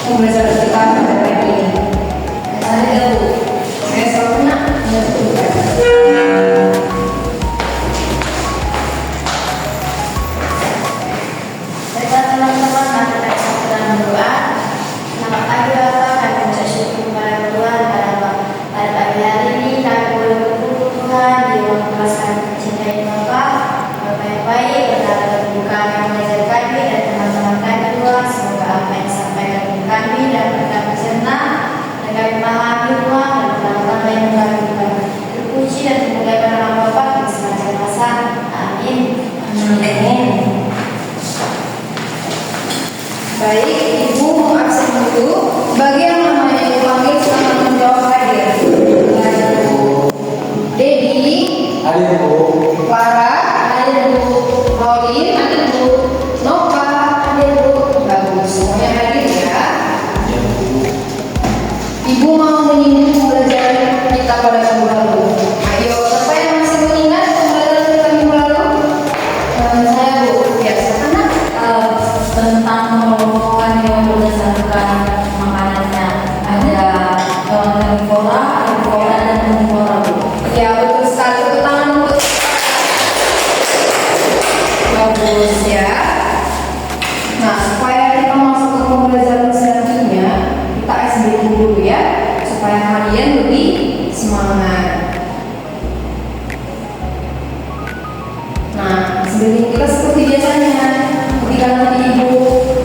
pembelajaran kita pada pagi ini. Saya selalu pernah Baiklah teman-teman, mari kita saksikan berdoa. Selamat pagi Bapak, kami mengucap syukur kepada Tuhan pada pagi hari ini kami boleh berkumpul Tuhan di ruang kelas kami mencintai Bapak yang baik, berkata terbuka yang mengajar kami dan teman-teman kami Tuhan. Semoga apa yang disampaikan kepada kami dapat kami cerna dan kami pahami Tuhan dan pertama-tama yang kami terpuji dan dimuliakan nama Bapak di sepanjang masa. Amin. Amin. Baik, Ibu mau absen dulu. Bagi yang namanya dipanggil selamat menjawab hadir. Dedi, Hadir Bu. Clara, hadir Bu. Rolin, hadir Bu. Nova, hadir Bu. Bagus, semuanya hadir ya. Ibu mau menyinggung pembelajaran kita pada minggu lalu. Ayo, siapa yang masih mengingat pembelajaran kita minggu lalu? Saya Bu, biasa anak tentang pengelompokan yang berdasarkan makanannya. Ada karnivora, herbivora, dan omnivora. ya betul sekali. Tepuk tangan untuk bagus ya. Nah, supaya kita masuk ke pembelajaran selanjutnya, kita SBK dulu ya, supaya kalian lebih semangat. Nah, sebelum kita seperti biasanya, ketika nanti Ibu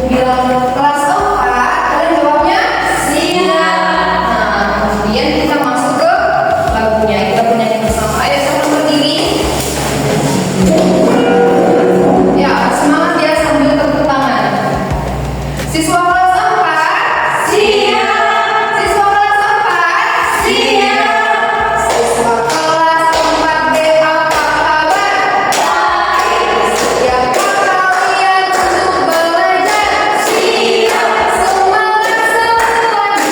bilang kelas 4, kalian jawabnya siap. Nah, kemudian kita masuk ke lagunya. Kita bernyanyi bersama. Ayo sama berdiri. Ya, semangat ya sambil tepuk tangan. Siswa kelas 4 siap. Siswa kelas 4 siap. Siswa kelas 4B apa kabar? Siapkah kalian untuk belajar? Siap. Semangat semuanya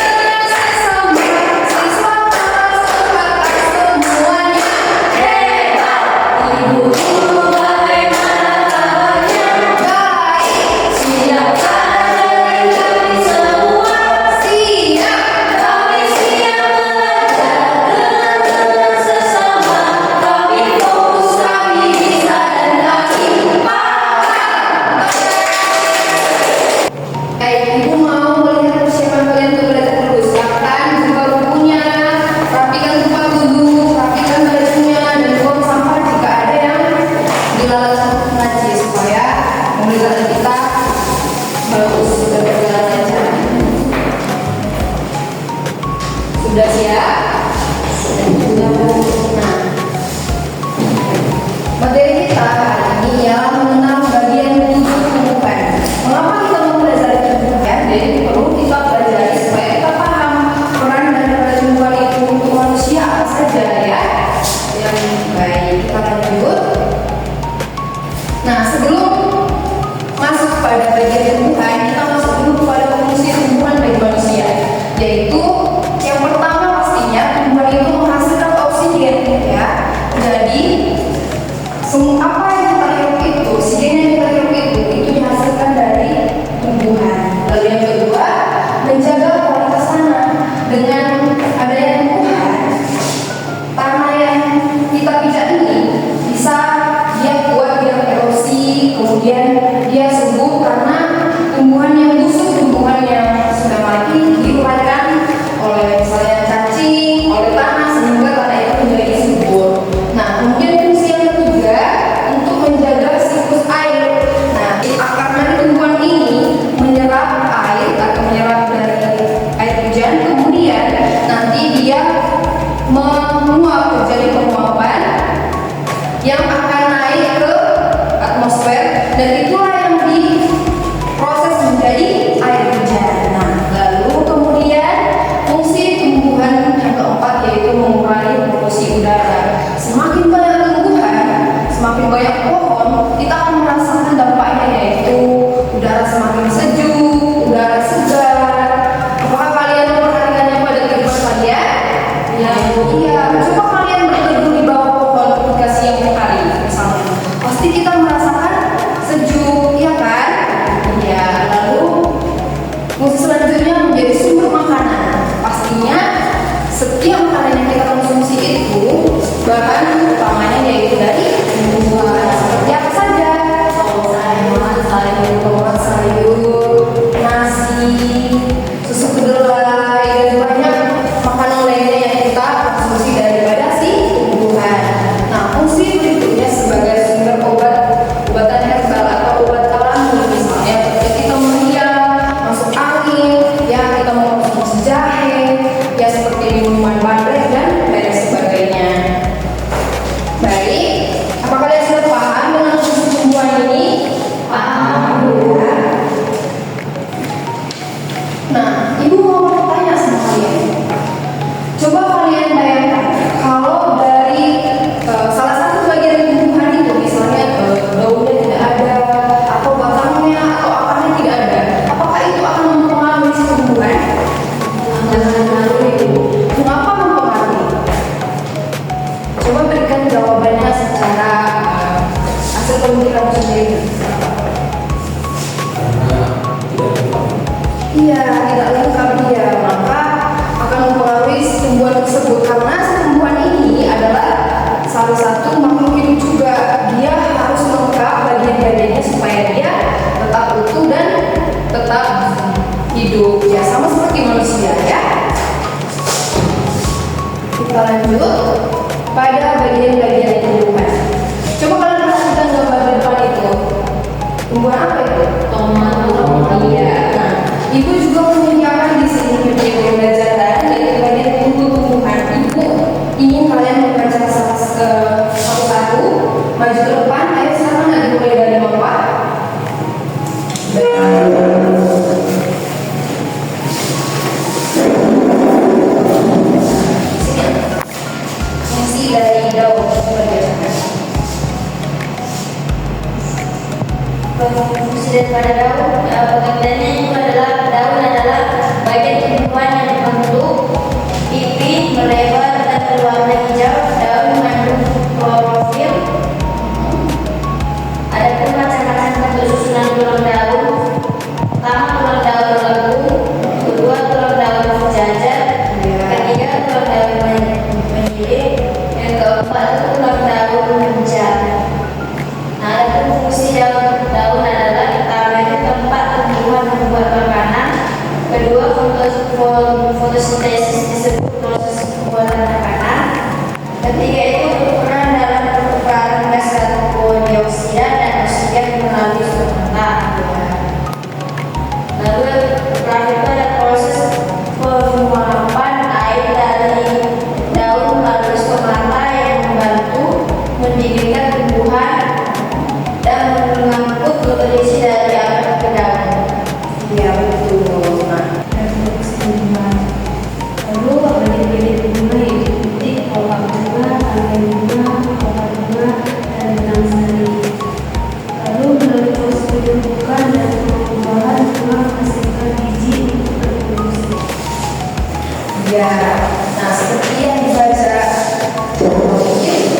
dengan sesama. Siswa kelas 4 semuanya hebat. Ibu guru bagaimana kabarnya? Baik. Siapkah dari kami semua? Siap. Kami siap belajar dengan sesama. Kami fokus, kami bisa dan kami paham. Ibu mau melihat persiapan kalian untuk belajar terus. Siapkan buka bukunya, rapikan tempat duduk, rapikan bajunya, dan buang sampah jika ada yang dilalui saat mengaji supaya pembelajaran kita bagus dan berjalan lancar. Sudah siap? Sudah. Nah, materi kita hari ini ialah mengenal bagian tubuh tumbuhan. Mengapa kita mempelajari tumbuhan? Jadi perlu kita pelajari supaya kita paham peran daripada tumbuhan itu untuk manusia apa saja ya. Yang baik, kita lanjut. Nah, sebelum masuk pada bagian tumbuhan, kita masuk dulu kepada fungsi tumbuhan bagi manusia. Yaitu yang pertama pastinya bahan utamanya yaitu dari tumbuhan seperti apa saja? Sayur, nasi, susu kedelai, dan banyak makanan lainnya yang kita konsumsi daripada si tumbuhan. Nah, fungsi berikutnya sebagai sumber obatan herbal atau obat alami, misalnya ketika kita meriang, masuk angin, ya kita mengkonsumsi jahe, ya seperti minuman bandrek dan lain sebagainya. Baik, apa kalian sudah paham dengan fungsi tumbuhan ini? Paham, ya. Nah, ibu mau bertanya sama kalian. Coba kalian bayangkan kalau dari salah satu bagian tumbuhan itu, misalnya daunnya tidak ada, atau batangnya atau akarnya tidak ada, apakah itu akan mempengaruhi si tumbuhan? Mengapa mempengaruhi? Coba berikan jawabannya secara hasil pemikiran sendiri. Iya, tidak lengkap dia, maka akan mempengaruhi tumbuhan tersebut karena tumbuhan ini adalah salah satu makhluk hidup juga. Dia harus lengkap bagian-bagiannya supaya dia tetap utuh dan tetap hidup. Ya, sama seperti manusia ya. Kita lanjut pada bagian-bagian tumbuhan. Coba kalian perhatikan gambar depan itu. Tumbuhan apa itu? Tomat. Iya. Nah, ibu juga menyediakan di sini video pembelajaran yaitu bagian tumbuh-tumbuhan. Ibu ingin kalian membaca satu-satu. Maju ke depan. Ayo sekarang dimulai dari bawah. Fungsi dari daun bagaimana? Fungsi daripada daun, pengertiannya itu adalah daun adalah bagian tumbuhan yang berbentuk pipi, melebar dan berwarna hijau. Daun mengandung klorofil. Adapun macam-macam bentuk susunan tulang daun, pertama tulang daun melengkung, kedua tulang daun berjajar, ketiga tulang daun menyilik, yang keempat tulang daun menjar. Nah, adapun fungsi daun adalah pertamanya tempat tumbuhan membuat makanan, kedua fotosintesis disebut proses pembuatan makanan, ketiga itu berperan dalam pertukaran gas karbon dioksida dan oksigen melalui stomata. Lalu terakhir itu ada proses penguapan air dari daun melalui stomata yang membantu mendidihkan tumbuhan dan mengangkut nutrisi dari akar ke daun. Iya, betul. Nah, Lalu bagian-bagian tumbuhan yaitu putih, kolak bunga, algen bunga, kolak bunga, dan benang sari. Lalu melalui proses pembentukan dan pengubahan bunga menghasilkan biji untuk reproduksi. ya. Nah, seperti yang dibaca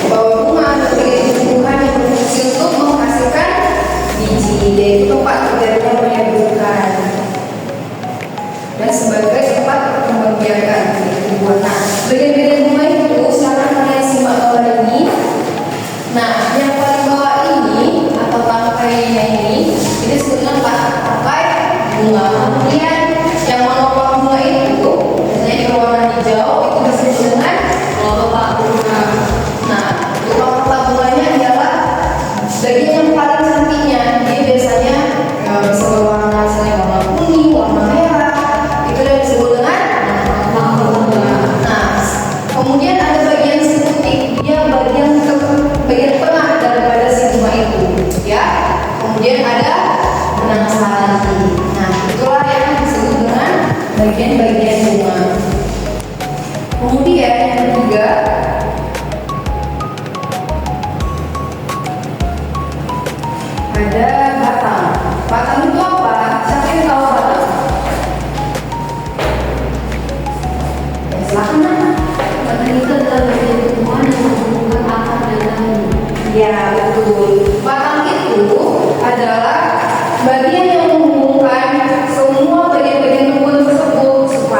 bahwa bunga sebagai tumbuhan yang berfungsi untuk menghasilkan biji, yaitu tempat terjadinya penyembuhan dan sebagai tempat pembiakan tumbuhan. Nah, bagian-bagian bunga itu sekarang kalian simak bawah ini. Nah, yang paling bawah ini atau tangkainya ini disebutkan tangkai bunga. Kemudian yang menopang bunga itu biasanya berwarna hijau itu disebut dengan kelopak bunga. Nah, kelopak bunganya adalah bagian yang paling cantiknya. Dia biasanya bisa berwarna misalnya warna kuning, warna merah. Itu yang disebut dengan kelopak bunga. Nah, kemudian ada bagian seputik. Dia bagian tengah daripada si bunga itu, ya. Kemudian ada benang sari. Nah, itulah yang disebut dengan bagian-bagian bunga. Kemudian yang ketiga ada batang. Batang itu apa? Siapa yang tahu batang? Ya, silakan. Batang itu adalah bagian tumbuhan yang menghubungkan akar dan daun. Ya, betul. Batang itu adalah bagian yang menghubungkan semua bagian-bagian tumbuhan tersebut supaya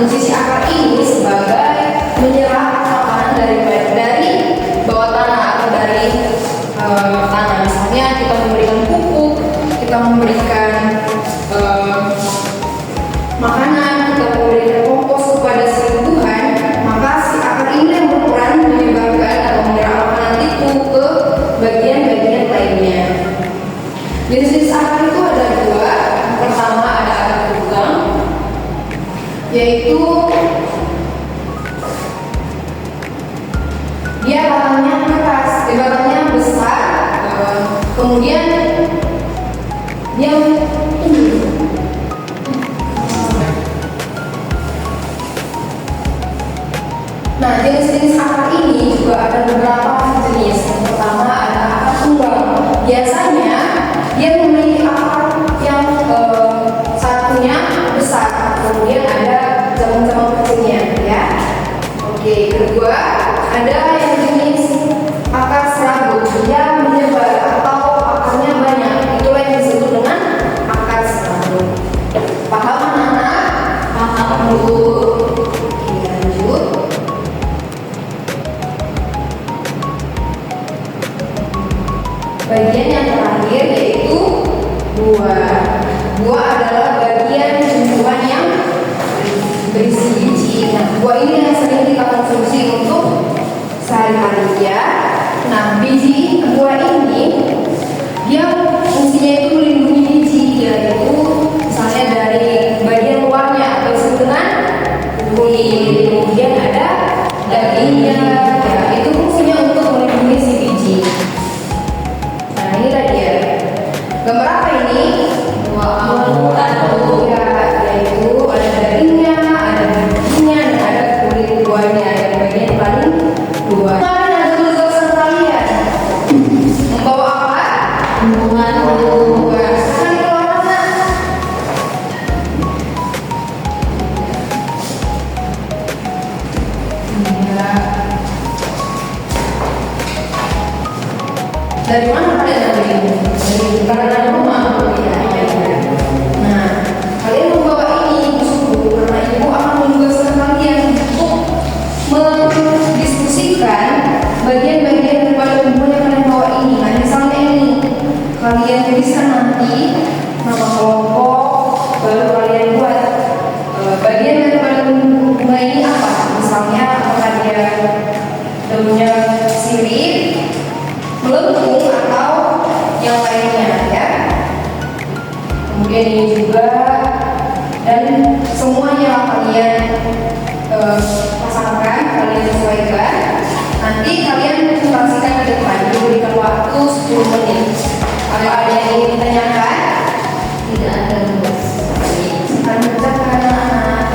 fungsi si akar ini sebagai menyerap makanan dari bawah tanah atau dari tanah. Misalnya kita memberikan pupuk, kita memberikan makanan, kita memberikan kompos kepada si tumbuhan, maka si akar ini yang berperan menyebabkan atau menyerap makanan itu ke bagian-bagian lainnya. Jenis-jenis akar itu ada dua. Yang pertama ada akar terugang, yaitu dia batangnya keras, batangnya besar, kemudian dia Nah, jenis-jenis akar ini juga ada beberapa jenis. Yang pertama ada akar tunggang. Biasanya dia memiliki akar yang satunya besar, kemudian ada cabang-cabang kecilnya, ya. Oke, kedua ada yang jenis akar serabut. Dia menyebar atau akarnya banyak. Itulah yang disebut dengan akar serabut. Paham anak-anak? Paham dulu. Oke, lanjut. Bagian yang terakhir yaitu buah. Buah adalah bagian tumbuhan yang berisi biji. Nah, buah ini yang sering kita konsumsi untuk sehari-hari, ya. Nah, biji buah ini dia fungsinya itu melindungi biji, yaitu misalnya dari bagian luarnya atau disebut dengan kulit. Kemudian ada dagingnya, ya, itu fungsinya untuk melindungi si biji. Nah, inilah dia. Gambar apa ini? Ya, yaitu ada dagingnya, ada bijinya, dan ada kulit buahnya. Yang bagian paling luar. Kemarin ada tugas kalian membawa apa? Buah. Sekarang keluar mana? Ya. Dari mana kalian ambil ini? Dari karangan rumah. Ya. Nah, kalian membawa ini ibu suku karena ibu akan menugaskan kalian untuk mendiskusikan bagian-bagian daripada tumbuhan yang kalian bawa ini. Nah, misalnya ini kalian tuliskan nanti nama kelompok, baru kalian buat bagian daripada tumbuhan ini apa? Misalnya apakah dia daunnya sirip, melengkung, atau yang lainnya, ya. Kemudian ini juga, dan semuanya kalian pasangkan, kalian sesuaikan. Nanti kalian presentasikan ke depan, diberikan waktu 10 menit. Kalau ada yang ingin ditanyakan, tidak ada tugas. Akan mengerjakan anak-anak.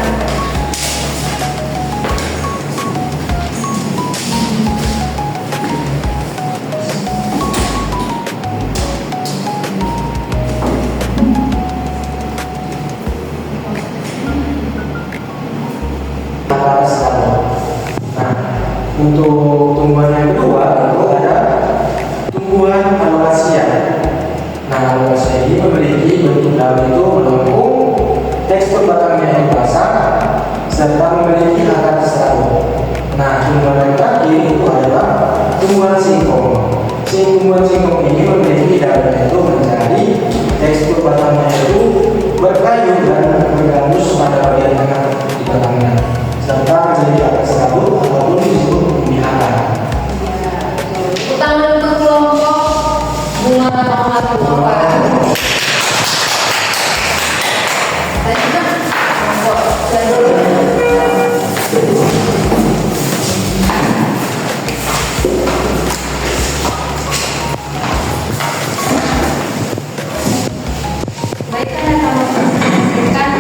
Nah, untuk tumbuhan yang kedua itu ada tumbuhan alokasia. Nah, alokasia ini memiliki bentuk daun itu melengkung, tekstur batangnya yang basah, serta memiliki akar serabut. Nah, tumbuhan yang terakhir itu adalah tumbuhan singkong. Tumbuhan singkong ini memiliki daunnya itu menjadi tekstur batangnya itu berkayu dan bergambus pada bagian tengah di batangnya, serta menjadi akar serabut ataupun disebut bumi akar. Utama untuk kelompok bunga mawar apa?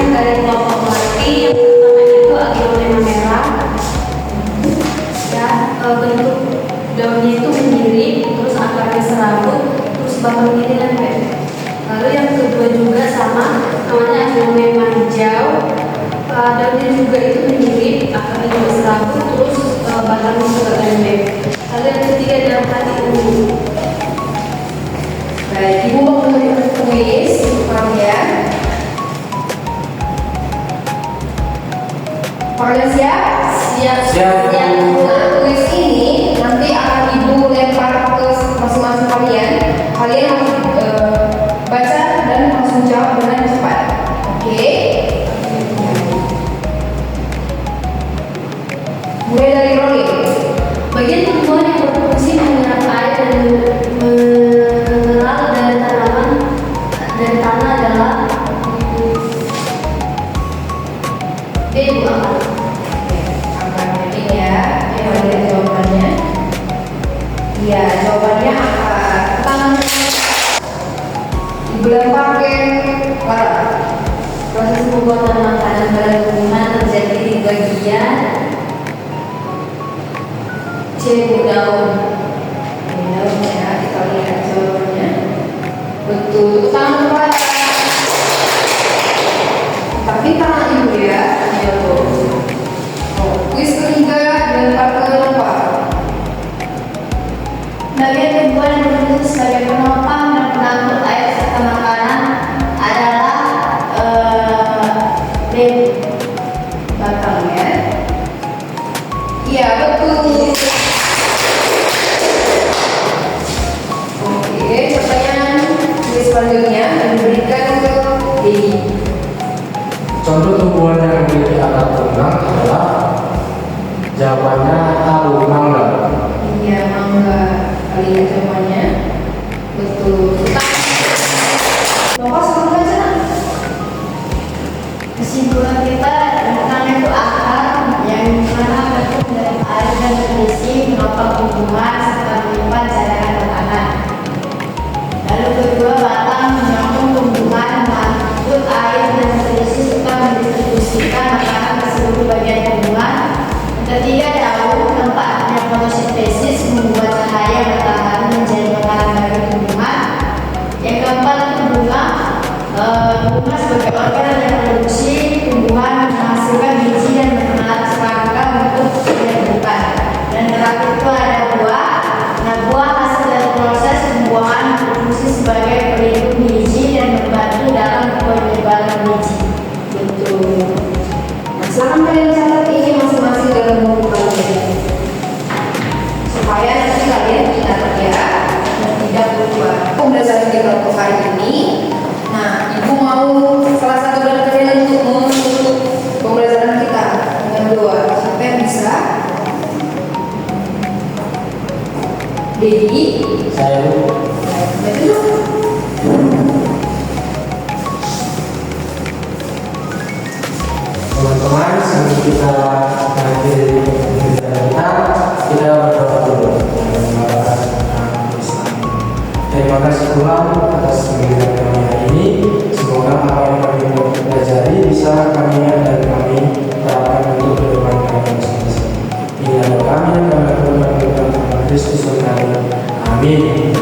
Dari kelompok melati yang pertama itu aglonema merah, ya, bentuk daunnya itu menyirik, terus akarnya serabut, terus batangnya ini lembek. Lalu yang kedua juga sama, namanya aglonema hijau, daunnya juga itu menyirik, akarnya juga serabut, terus batangnya juga lembek. Lalu yang ketiga adalah hati ungu. Baik, ibu mau memberikan kuis kalian. Kalian siap? Siap. Siap. Nah, kuis ini nanti akan ibu lempar ke masing-masing kalian. Kalian harus baca dan langsung jawab dengan cepat. Oke? Mulai dari Roli. Bagian tumbuhan yang berfungsi menyerap air dan mineral dari tanaman dan tanah adalah B. Buah. Angkat ini ya. Coba lihat jawabannya. Iya, jawabannya angkat. Tangan. Ibu lempar ke Lara. Proses pembuatan makanan pada tumbuhan terjadi di bagian C. Daun. Ini daunnya, kita lihat jawabannya. Betul, tangan kepala. Tapi tangan ibu ya, jatuh. Oh, kuis ketiga lempar ke lupa. Bagian tumbuhan yang berfungsi sebagai penopang dan pengangkut air serta makanan adalah B. Batang ya. Iya, betul. Oke, pertanyaan kuis selanjutnya diberikan ke Dedi. Contoh tumbuhan yang memiliki akar tunggang adalah jawabannya A. Mangga. Iya, mangga. Lihat jawabannya. Betul. Bapak sebelum baca. Kesimpulan kita tentang itu akar yang mana bentuk dari air dan berisi menopang tumbuhan serta menyimpan cadangan makanan. Lalu kedua, batang menyambung tumbuhan, mengangkut air dan berisi serta mendistribusikan makanan ke seluruh bagian tumbuhan. Yang ketiga, daun tempatnya fotosintesis membuat cahaya matahari menjadi makanan bagi tumbuhan. Yang keempat, bunga sebagai organ yang produksi tumbuhan menghasilkan biji dan bermenarik serangka untuk dihasilkan. Dan terakhir itu ada buah. Nah, buah hasil dari proses pembuahan berfungsi sebagai pelindung biji dan membantu dalam penyebaran biji. Betul. Nah, silakan kalian catat ini masing-masing dalam buku kalian. Supaya nanti kalian ingat ya dan tidak lupa. Berdasarkan di kelompok hari ini, nah ibu mau salah satu dari kalian untuk menutup pembelajaran kita dengan doa. Siapa yang bisa? Dedi. Saya Betul. teman-teman, sebelum kita mengakhiri pembelajaran kita berdoa dulu. Terima kasih Tuhan atas pembelajaran kami hari ini. Semoga apa yang kami pelajari bisa kami dan kami terapkan untuk kehidupan kami masing-masing. Inilah doa kami dan kami berdoa kepada Tuhan Kristus Tuhan kami. Amin.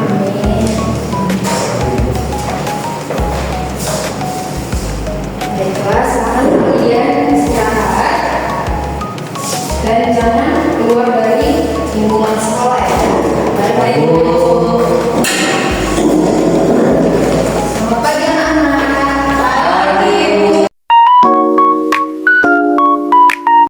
Baiklah, silakan kalian istirahat dan jangan keluar dari lingkungan sekolah ya. Baik-baik untuk